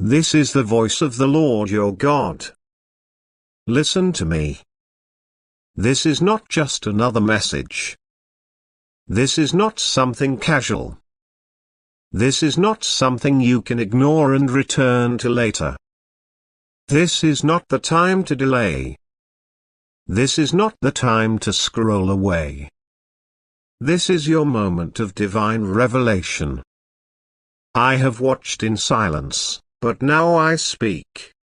This is the voice of the Lord your God. Listen to me. This is not just another message. This is not something casual. This is not something you can ignore and return to later. This is not the time to delay. This is not the time to scroll away. This is your moment of divine revelation. I have watched in silence, but now I speak.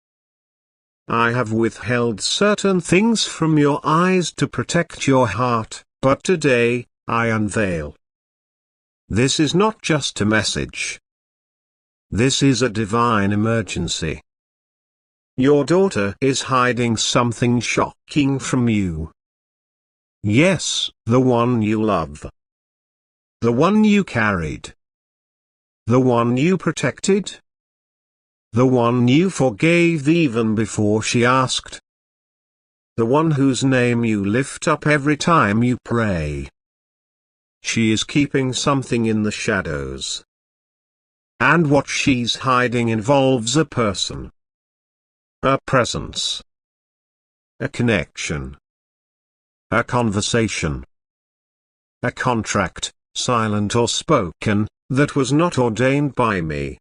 I have withheld certain things from your eyes to protect your heart, but today, I unveil. This is not just a message. This is a divine emergency. Your daughter is hiding something shocking from you. Yes, the one you love. The one you carried. The one you protected. The one you forgave even before she asked. The one whose name you lift up every time you pray. She is keeping something in the shadows. And what she's hiding involves a person. A presence. A connection. A conversation. A contract, silent or spoken, that was not ordained by me.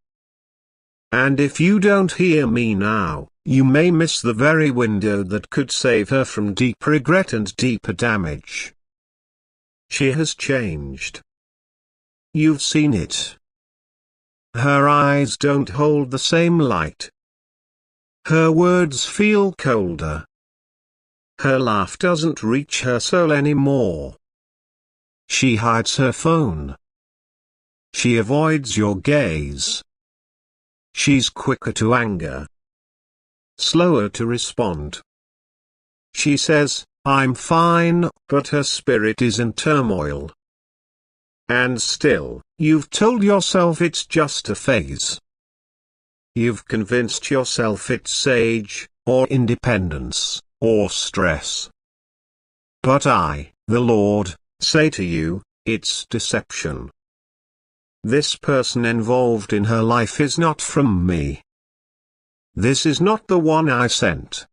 And if you don't hear me now, you may miss the very window that could save her from deep regret and deeper damage. She has changed. You've seen it. Her eyes don't hold the same light. Her words feel colder. Her laugh doesn't reach her soul anymore. She hides her phone. She avoids your gaze. She's quicker to anger. Slower to respond. She says, I'm fine, but her spirit is in turmoil. And still, you've told yourself it's just a phase. You've convinced yourself it's age, or independence, or stress. But I, the Lord, say to you, it's deception. This person involved in her life is not from me. This is not the one I sent.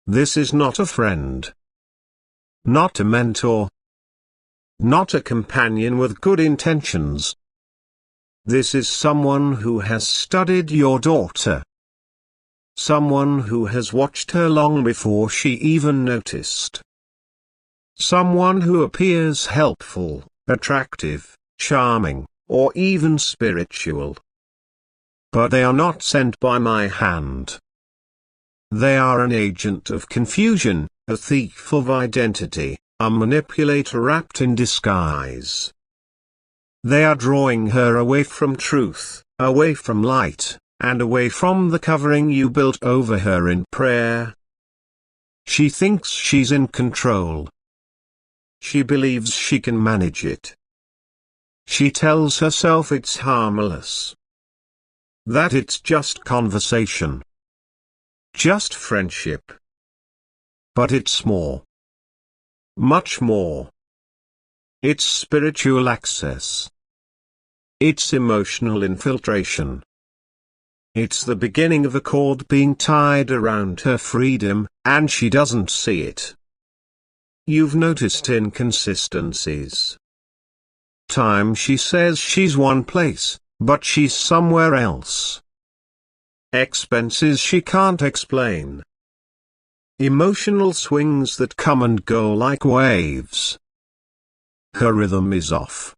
This is not a friend. Not a mentor. Not a companion with good intentions. This is someone who has studied your daughter. Someone who has watched her long before she even noticed. Someone who appears helpful, attractive, charming, or even spiritual. But they are not sent by my hand. They are an agent of confusion, a thief of identity, a manipulator wrapped in disguise. They are drawing her away from truth, away from light, and away from the covering you built over her in prayer. She thinks she's in control. She believes she can manage it. She tells herself it's harmless. That it's just conversation. Just friendship. But it's more. Much more. It's spiritual access. It's emotional infiltration. It's the beginning of a cord being tied around her freedom, and she doesn't see it. You've noticed inconsistencies. Time she says she's one place, but she's somewhere else. Expenses she can't explain. Emotional swings that come and go like waves. Her rhythm is off.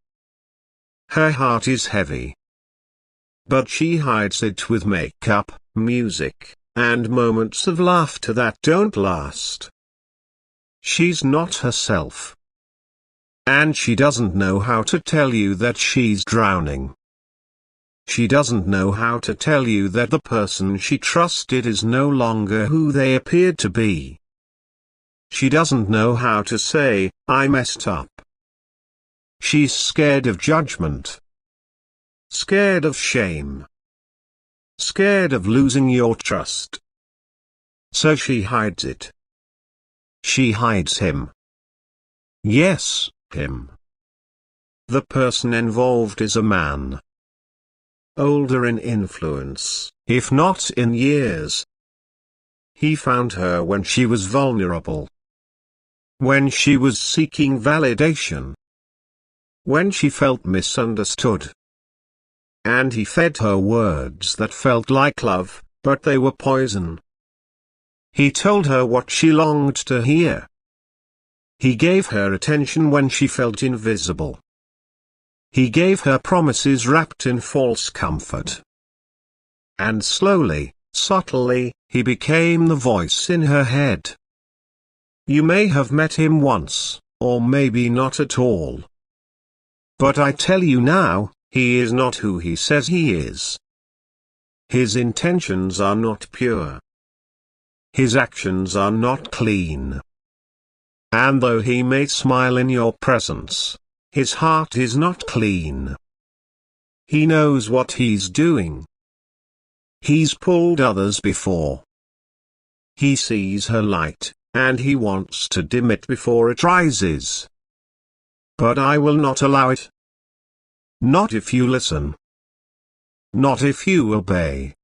Her heart is heavy. But she hides it with makeup, music, and moments of laughter that don't last. She's not herself. And she doesn't know how to tell you that she's drowning. She doesn't know how to tell you that the person she trusted is no longer who they appeared to be. She doesn't know how to say, I messed up. She's scared of judgment. Scared of shame. Scared of losing your trust. So she hides it. She hides him. Yes, him. The person involved is a man. older in influence, if not in years. He found her when she was vulnerable. When she was seeking validation. When she felt misunderstood. And he fed her words that felt like love, but they were poison. He told her what she longed to hear. He gave her attention when she felt invisible. He gave her promises wrapped in false comfort. And slowly, subtly, he became the voice in her head. You may have met him once, or maybe not at all. But I tell you now, he is not who he says he is. His intentions are not pure. His actions are not clean. And though he may smile in your presence, his heart is not clean. He knows what he's doing. He's pulled others before. He sees her light, and he wants to dim it before it rises. But I will not allow it. Not if you listen. Not if you obey.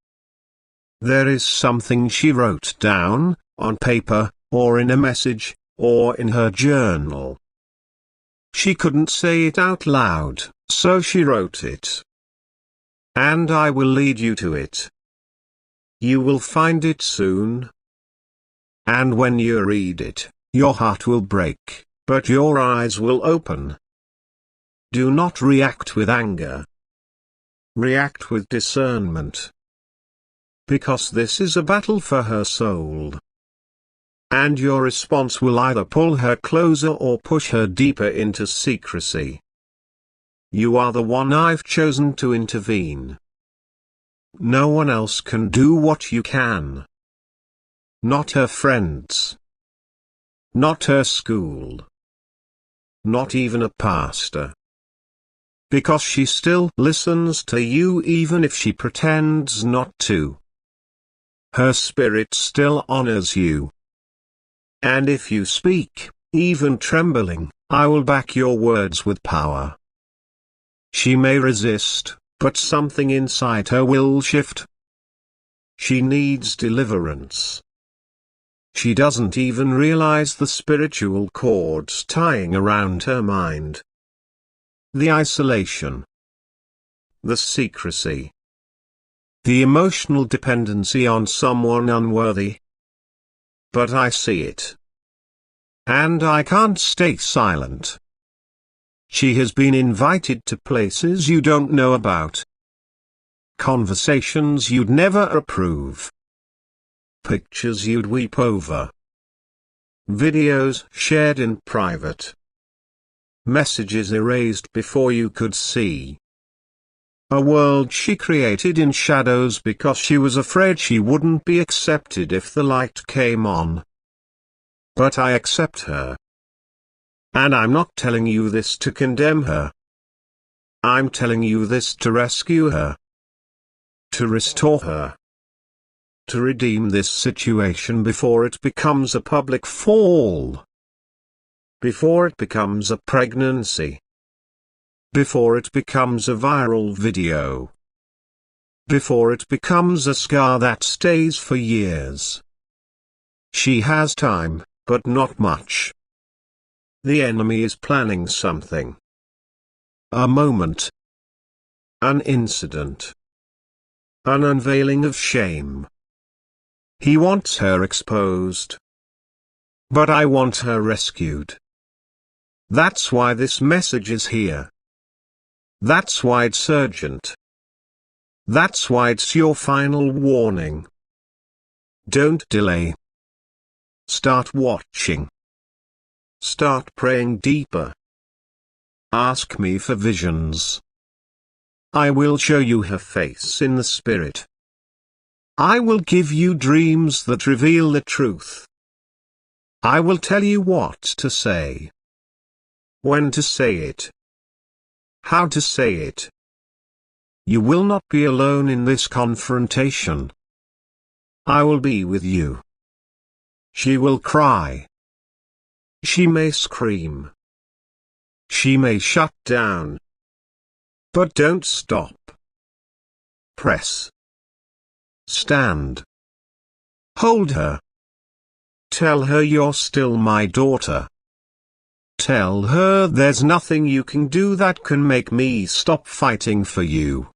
There is something she wrote down, on paper, or in a message, or in her journal. She couldn't say it out loud, so she wrote it. And I will lead you to it. You will find it soon. And when you read it, your heart will break, but your eyes will open. Do not react with anger. React with discernment. Because this is a battle for her soul. And your response will either pull her closer or push her deeper into secrecy. You are the one I've chosen to intervene. No one else can do what you can. Not her friends. Not her school. Not even a pastor. Because she still listens to you even if she pretends not to. Her spirit still honors you. And if you speak, even trembling, I will back your words with power. She may resist, but something inside her will shift. She needs deliverance. She doesn't even realize the spiritual cords tying around her mind. The isolation. The secrecy. The emotional dependency on someone unworthy. But I see it. And I can't stay silent. She has been invited to places you don't know about. Conversations you'd never approve. Pictures you'd weep over. Videos shared in private. Messages erased before you could see. A world she created in shadows because she was afraid she wouldn't be accepted if the light came on. But I accept her. And I'm not telling you this to condemn her. I'm telling you this to rescue her. To restore her. To redeem this situation before it becomes a public fall. Before it becomes a pregnancy. Before it becomes a viral video. Before it becomes a scar that stays for years. She has time, but not much. The enemy is planning something. A moment. An incident. An unveiling of shame. He wants her exposed. But I want her rescued. That's why this message is here. That's why it's urgent. That's why it's your final warning. Don't delay. Start watching. Start praying deeper. Ask me for visions. I will show you her face in the spirit. I will give you dreams that reveal the truth. I will tell you what to say. When to say it. How to say it. You will not be alone in this confrontation. I will be with you. She will cry. She may scream. She may shut down. But don't stop. Press. Stand. Hold her. Tell her you're still my daughter. Tell her there's nothing you can do that can make me stop fighting for you.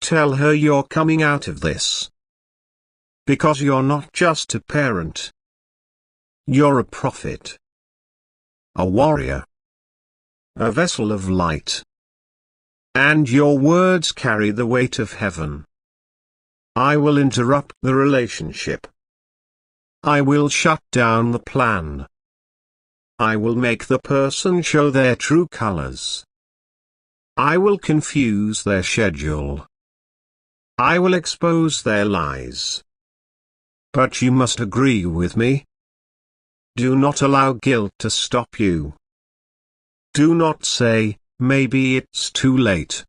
Tell her you're coming out of this. Because you're not just a parent. You're a prophet. A warrior. A vessel of light. And your words carry the weight of heaven. I will interrupt the relationship. I will shut down the plan. I will make the person show their true colors. I will confuse their schedule. I will expose their lies. But you must agree with me. Do not allow guilt to stop you. Do not say, maybe it's too late.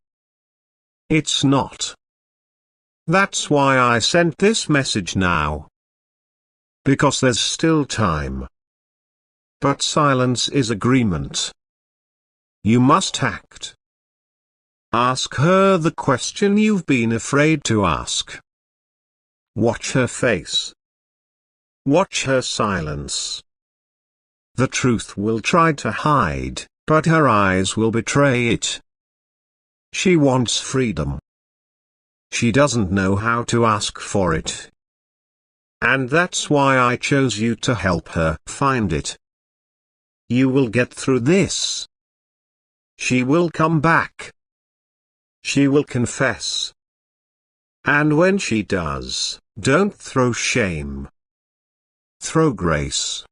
It's not. That's why I sent this message now. Because there's still time. But silence is agreement. You must act. Ask her the question you've been afraid to ask. Watch her face. Watch her silence. The truth will try to hide, but her eyes will betray it. She wants freedom. She doesn't know how to ask for it. And that's why I chose you to help her find it. You will get through this. She will come back. She will confess. And when she does, don't throw shame. Throw grace.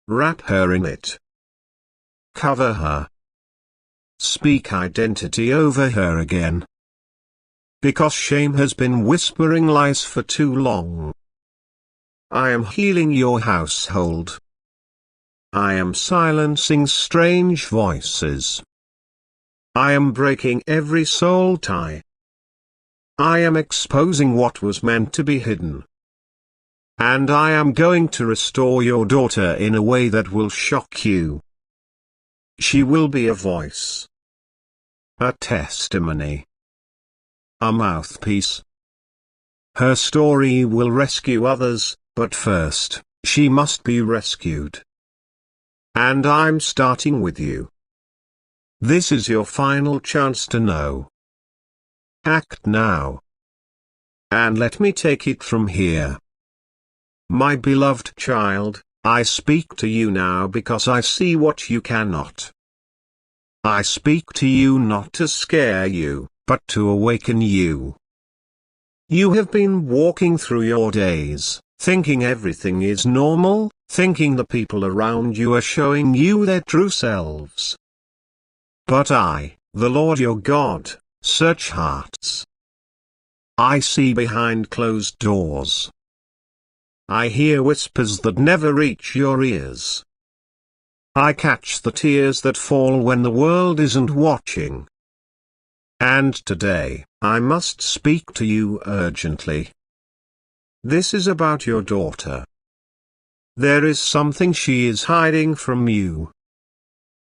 Wrap her in it. Cover her. Speak identity over her again. Because shame has been whispering lies for too long. I am healing your household. I am silencing strange voices. I am breaking every soul tie. I am exposing what was meant to be hidden. And I am going to restore your daughter in a way that will shock you. She will be a voice. A testimony. A mouthpiece. Her story will rescue others, but first, she must be rescued. And I'm starting with you. This is your final chance to know. Act now. And let me take it from here. My beloved child, I speak to you now because I see what you cannot. I speak to you not to scare you, but to awaken you. You have been walking through your days, thinking everything is normal, thinking the people around you are showing you their true selves. But I, the Lord your God, search hearts. I see behind closed doors. I hear whispers that never reach your ears. I catch the tears that fall when the world isn't watching. And today, I must speak to you urgently. This is about your daughter. There is something she is hiding from you.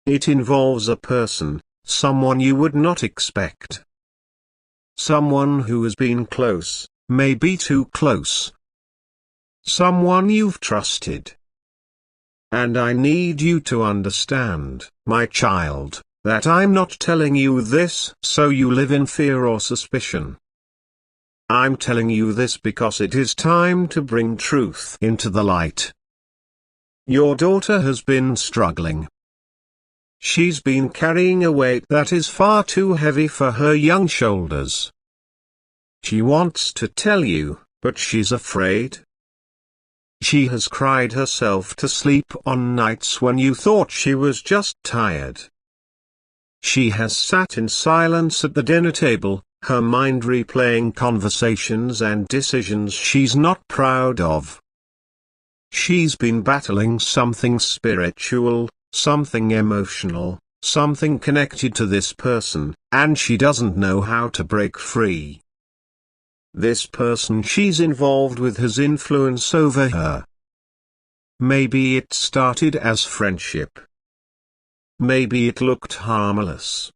It involves a person, someone you would not expect. Someone who has been close, maybe too close. Someone you've trusted. And I need you to understand, my child, that I'm not telling you this so you live in fear or suspicion. I'm telling you this because it is time to bring truth into the light. Your daughter has been struggling. She's been carrying a weight that is far too heavy for her young shoulders. She wants to tell you, but she's afraid. She has cried herself to sleep on nights when you thought she was just tired. She has sat in silence at the dinner table, her mind replaying conversations and decisions she's not proud of. She's been battling something spiritual, something emotional, something connected to this person, and she doesn't know how to break free. This person she's involved with has influence over her. Maybe it started as friendship. Maybe it looked harmless.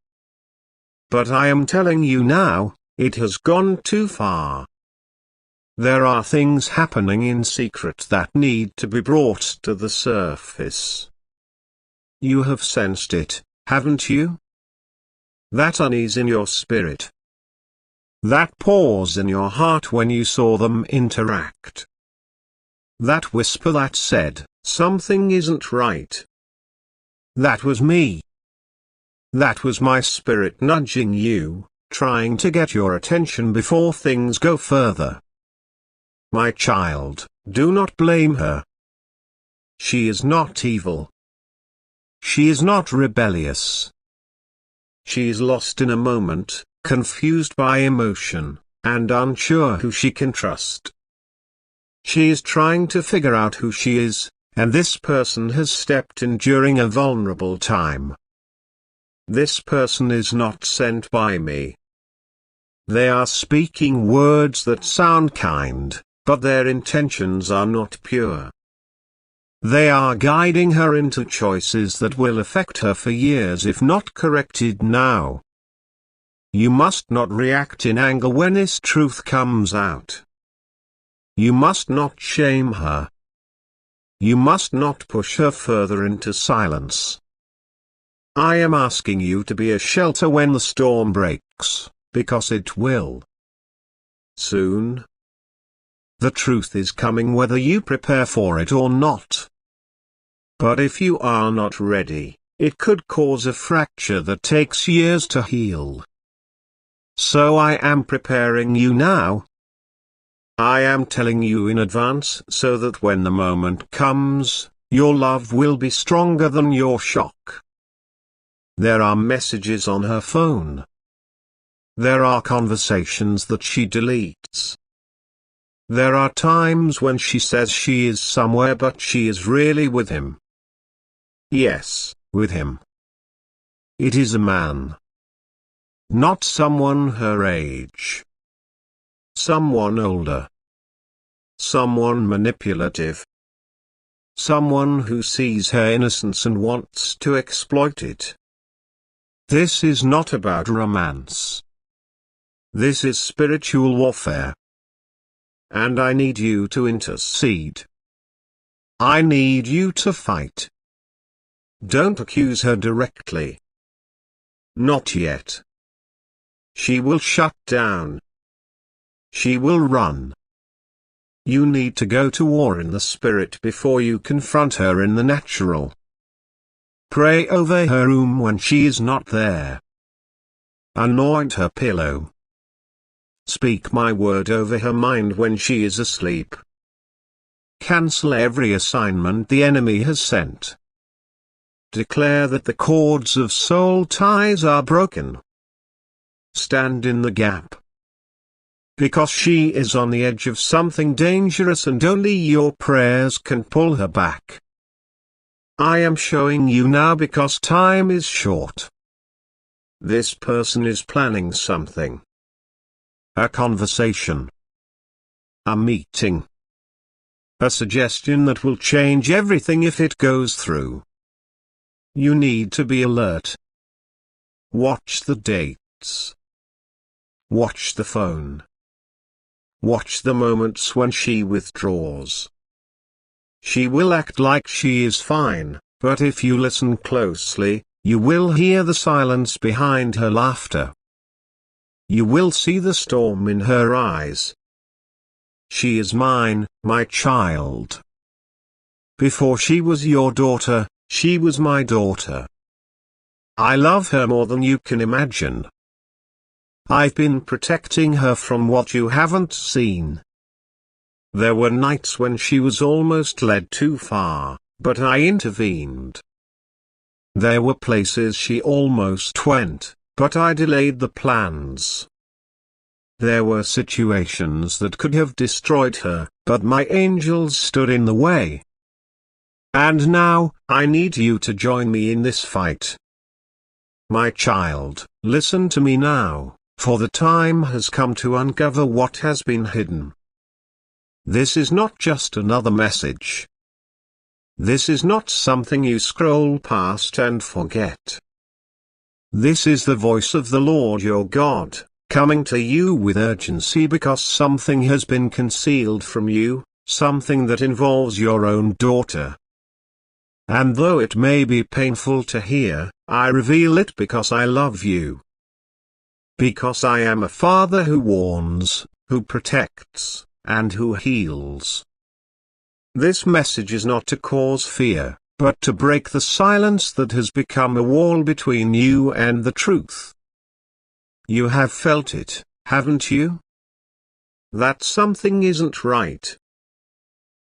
But I am telling you now, It has gone too far. There are things happening in secret that need to be brought to the surface. You have sensed it, haven't you? That unease in your spirit. That pause in your heart when you saw them interact. That whisper that said, something isn't right. That was me. That was my spirit nudging you, trying to get your attention before things go further. My child, do not blame her. She is not evil. She is not rebellious. She is lost in a moment, confused by emotion, and unsure who she can trust. She is trying to figure out who she is, and this person has stepped in during a vulnerable time. This person is not sent by me. They are speaking words that sound kind, but their intentions are not pure. They are guiding her into choices that will affect her for years if not corrected now. You must not react in anger when this truth comes out. You must not shame her. You must not push her further into silence. I am asking you to be a shelter when the storm breaks, because it will. Soon. The truth is coming whether you prepare for it or not. But if you are not ready, it could cause a fracture that takes years to heal. So I am preparing you now. I am telling you in advance so that when the moment comes, your love will be stronger than your shock. There are messages on her phone. There are conversations that she deletes. There are times when she says she is somewhere but she is really with him. Yes, with him. It is a man. Not someone her age. Someone older. Someone manipulative. Someone who sees her innocence and wants to exploit it. This is not about romance. This is spiritual warfare. And I need you to intercede. I need you to fight. Don't accuse her directly. Not yet. She will shut down. She will run. You need to go to war in the spirit before you confront her in the natural. Pray over her room when she is not there. Anoint her pillow. Speak my word over her mind when she is asleep. Cancel every assignment the enemy has sent. Declare that the cords of soul ties are broken. Stand in the gap. Because she is on the edge of something dangerous and only your prayers can pull her back. I am showing you now because time is short. This person is planning something. A conversation. A meeting. A suggestion that will change everything if it goes through. You need to be alert. Watch the dates. Watch the phone. Watch the moments when she withdraws. She will act like she is fine, but if you listen closely, you will hear the silence behind her laughter. You will see the storm in her eyes. She is mine, my child. Before she was your daughter, she was my daughter. I love her more than you can imagine. I've been protecting her from what you haven't seen. There were nights when she was almost led too far, but I intervened. There were places she almost went, but I delayed the plans. There were situations that could have destroyed her, but my angels stood in the way. And now, I need you to join me in this fight. My child, listen to me now, for the time has come to uncover what has been hidden. This is not just another message. This is not something you scroll past and forget. This is the voice of the Lord your God, coming to you with urgency because something has been concealed from you, something that involves your own daughter. And though it may be painful to hear, I reveal it because I love you. Because I am a father who warns, who protects, and who heals. This message is not to cause fear, but to break the silence that has become a wall between you and the truth. You have felt it, haven't you? That something isn't right.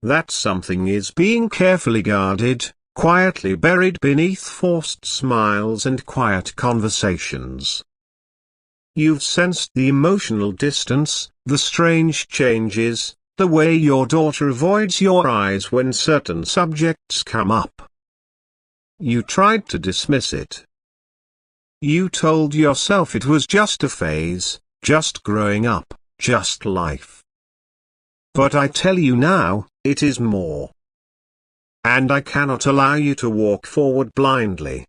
That something is being carefully guarded, quietly buried beneath forced smiles and quiet conversations. You've sensed the emotional distance, the strange changes, the way your daughter avoids your eyes when certain subjects come up. You tried to dismiss it. You told yourself it was just a phase, just growing up, just life. But I tell you now, it is more. And I cannot allow you to walk forward blindly.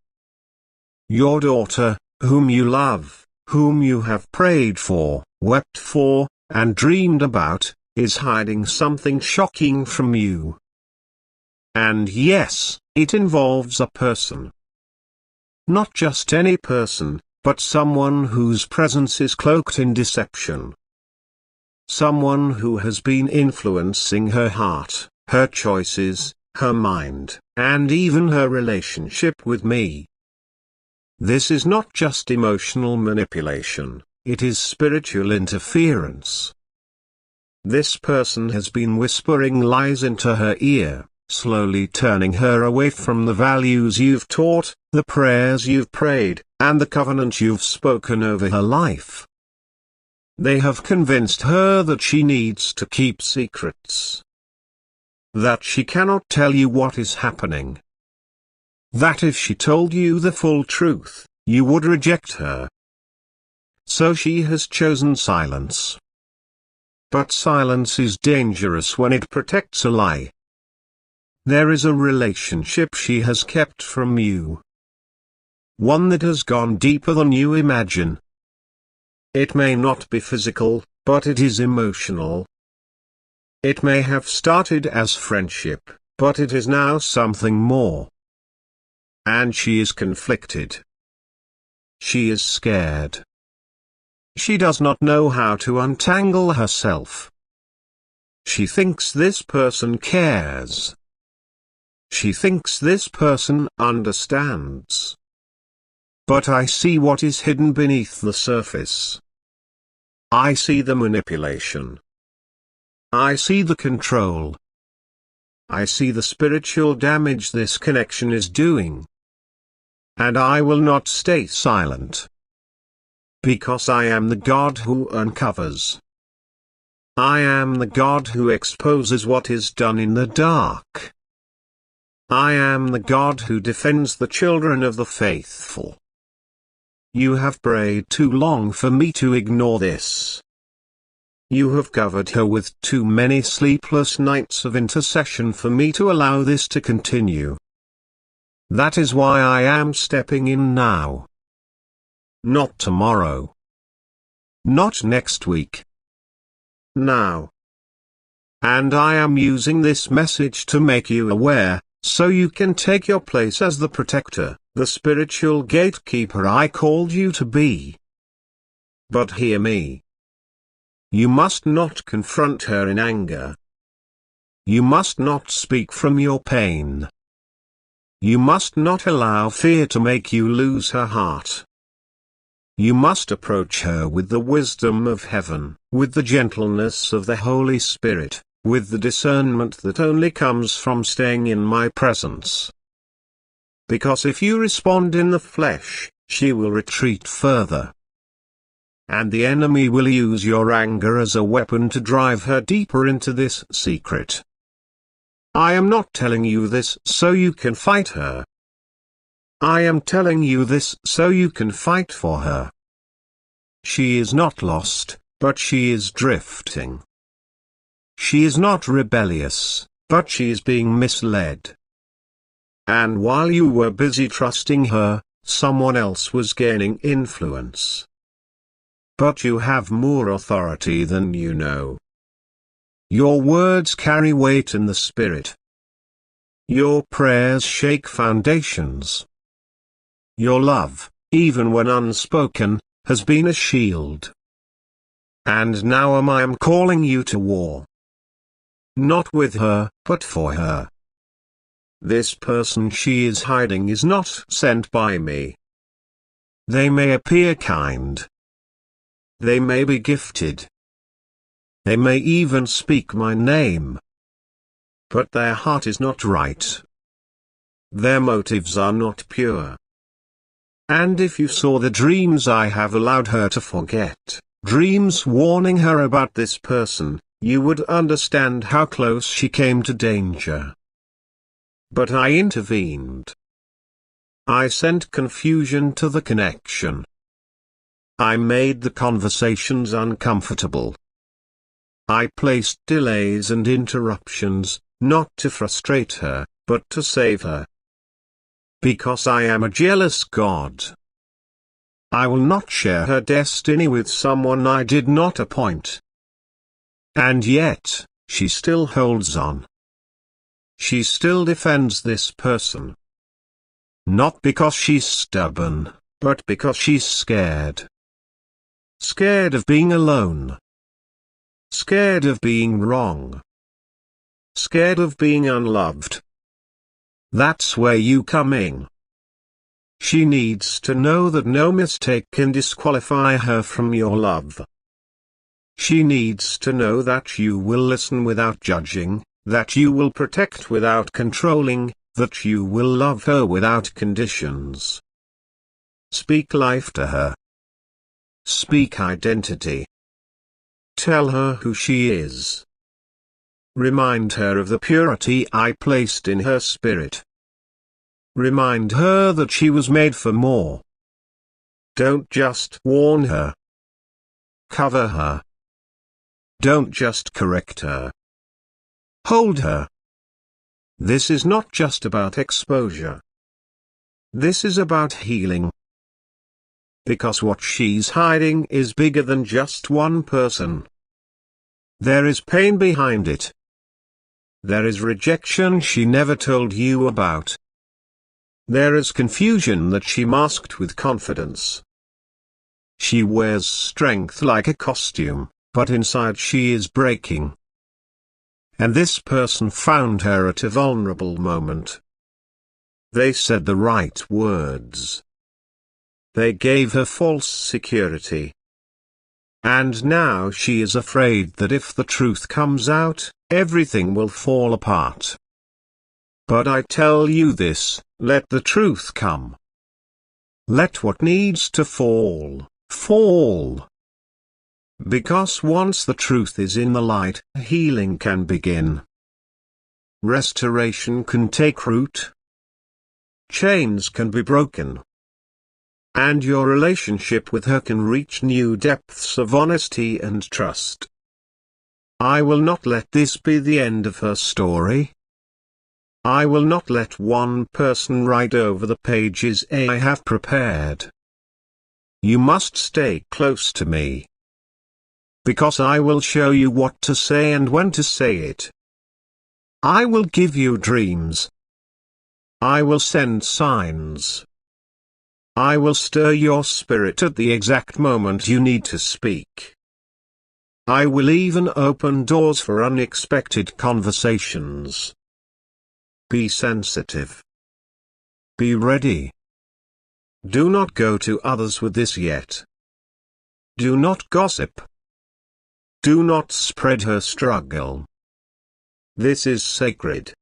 Your daughter, whom you love, whom you have prayed for, wept for, and dreamed about, is hiding something shocking from you. And yes, it involves a person. Not just any person, but someone whose presence is cloaked in deception. Someone who has been influencing her heart, her choices, her mind, and even her relationship with me. This is not just emotional manipulation, it is spiritual interference. This person has been whispering lies into her ear, slowly turning her away from the values you've taught, the prayers you've prayed, and the covenant you've spoken over her life. They have convinced her that she needs to keep secrets. That she cannot tell you what is happening. That if she told you the full truth, you would reject her. So she has chosen silence. But silence is dangerous when it protects a lie. There is a relationship she has kept from you. One that has gone deeper than you imagine. It may not be physical, but it is emotional. It may have started as friendship, but it is now something more. And she is conflicted. She is scared. She does not know how to untangle herself. She thinks this person cares. She thinks this person understands. But I see what is hidden beneath the surface. I see the manipulation. I see the control. I see the spiritual damage this connection is doing. And I will not stay silent. Because I am the God who uncovers. I am the God who exposes what is done in the dark. I am the God who defends the children of the faithful. You have prayed too long for me to ignore this. You have covered her with too many sleepless nights of intercession for me to allow this to continue. That is why I am stepping in now. Not tomorrow. Not next week. Now. And I am using this message to make you aware, so you can take your place as the protector, the spiritual gatekeeper I called you to be. But hear me. You must not confront her in anger. You must not speak from your pain. You must not allow fear to make you lose her heart. You must approach her with the wisdom of heaven, with the gentleness of the Holy Spirit, with the discernment that only comes from staying in my presence. Because if you respond in the flesh, she will retreat further. And the enemy will use your anger as a weapon to drive her deeper into this secret. I am not telling you this so you can fight her. I am telling you this so you can fight for her. She is not lost, but she is drifting. She is not rebellious, but she is being misled. And while you were busy trusting her, someone else was gaining influence. but you have more authority than you know. Your words carry weight in the spirit. Your prayers shake foundations. Your love, even when unspoken, has been a shield. And now I am calling you to war. Not with her, but for her. This person she is hiding is not sent by me. They may appear kind. They may be gifted. They may even speak my name. But their heart is not right. Their motives are not pure. And if you saw the dreams I have allowed her to forget, dreams warning her about this person, you would understand how close she came to danger. But I intervened. I sent confusion to the connection. I made the conversations uncomfortable. I placed delays and interruptions, not to frustrate her, but to save her. Because I am a jealous God. I will not share her destiny with someone I did not appoint. And yet, she still holds on. She still defends this person. Not because she's stubborn, but because she's scared. Scared of being alone. Scared of being wrong. Scared of being unloved. That's where you come in. She needs to know that no mistake can disqualify her from your love. She needs to know that you will listen without judging, that you will protect without controlling, that you will love her without conditions. Speak life to her. Speak identity. Tell her who she is. Remind her of the purity I placed in her spirit. Remind her that she was made for more. Don't just warn her. Cover her. Don't just correct her. Hold her. This is not just about exposure. This is about healing. Because what she's hiding is bigger than just one person. There is pain behind it. There is rejection she never told you about. There is confusion that she masked with confidence. She wears strength like a costume, but inside she is breaking. And this person found her at a vulnerable moment. They said the right words. They gave her false security. And now she is afraid that if the truth comes out, everything will fall apart. But I tell you this, let the truth come. Let what needs to fall, fall. Because once the truth is in the light, healing can begin. Restoration can take root. Chains can be broken. And your relationship with her can reach new depths of honesty and trust. I will not let this be the end of her story. I will not let one person write over the pages I have prepared. You must stay close to me. Because I will show you what to say and when to say it. I will give you dreams. I will send signs. I will stir your spirit at the exact moment you need to speak. I will even open doors for unexpected conversations. Be sensitive. Be ready. Do not go to others with this yet. Do not gossip. Do not spread her struggle. This is sacred.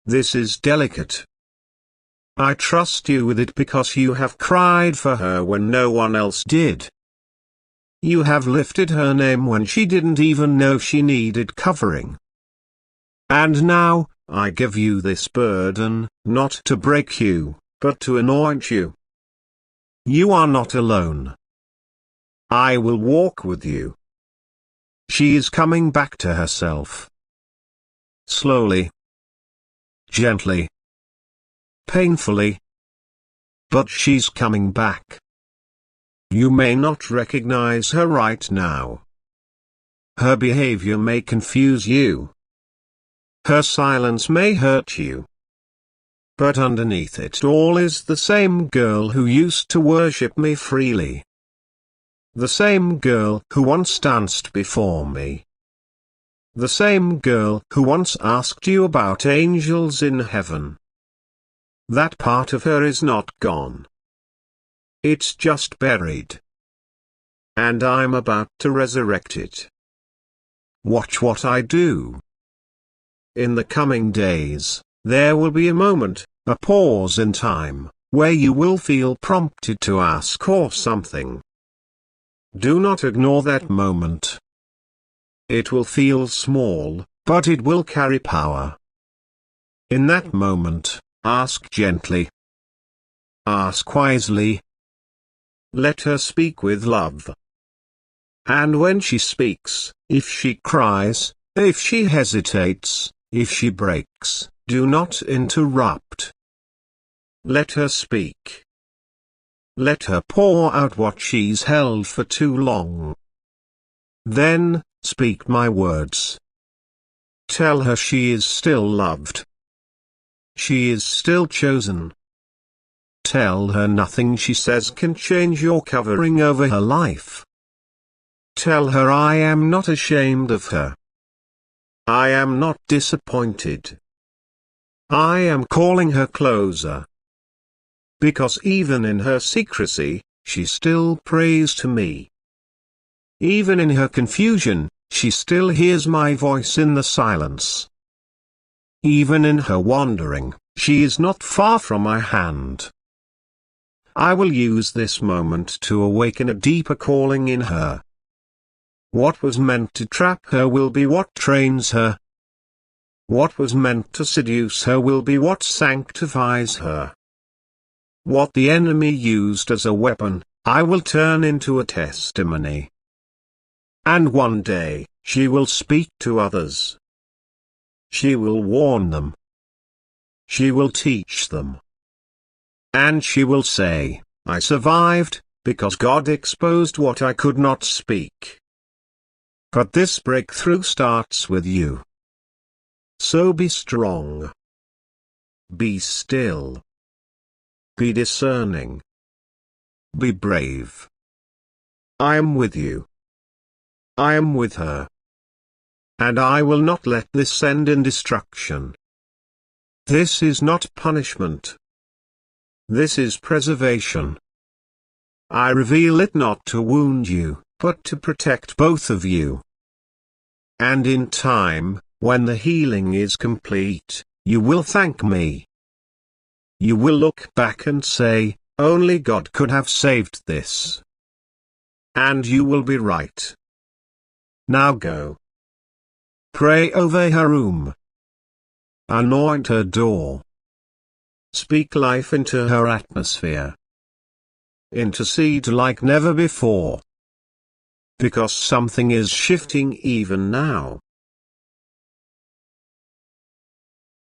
This is delicate. I trust you with it because you have cried for her when no one else did. You have lifted her name when she didn't even know she needed covering. And now, I give you this burden, not to break you, but to anoint you. You are not alone. I will walk with you. She is coming back to herself. Slowly. Gently. Painfully. But she's coming back. You may not recognize her right now. Her behavior may confuse you. Her silence may hurt you. But underneath it all is the same girl who used to worship me freely. The same girl who once danced before me. The same girl who once asked you about angels in heaven. That part of her is not gone. It's just buried. And I'm about to resurrect it. Watch what I do. In the coming days, there will be a moment, a pause in time, where you will feel prompted to ask for something. Do not ignore that moment. It will feel small, but it will carry power. In that moment, ask gently. Ask wisely. Let her speak with love. And when she speaks, if she cries, if she hesitates, if she breaks, do not interrupt. Let her speak. Let her pour out what she's held for too long. Then, speak my words. Tell her she is still loved. She is still chosen. Tell her nothing she says can change your covering over her life. Tell her I am not ashamed of her. I am not disappointed. I am calling her closer. Because even in her secrecy, she still prays to me. Even in her confusion, she still hears my voice in the silence. Even in her wandering, she is not far from my hand. I will use this moment to awaken a deeper calling in her. What was meant to trap her will be what trains her. What was meant to seduce her will be what sanctifies her. What the enemy used as a weapon, I will turn into a testimony. And one day, she will speak to others. She will warn them. She will teach them. And she will say, I survived, because God exposed what I could not speak. But this breakthrough starts with you. So be strong. Be still. Be discerning. Be brave. I am with you. I am with her. And I will not let this end in destruction. This is not punishment. This is preservation. I reveal it not to wound you, but to protect both of you. And in time, when the healing is complete, you will thank me. You will look back and say, only God could have saved this. And you will be right. Now go. Pray over her room. Anoint her door. Speak life into her atmosphere. Intercede like never before. Because something is shifting even now.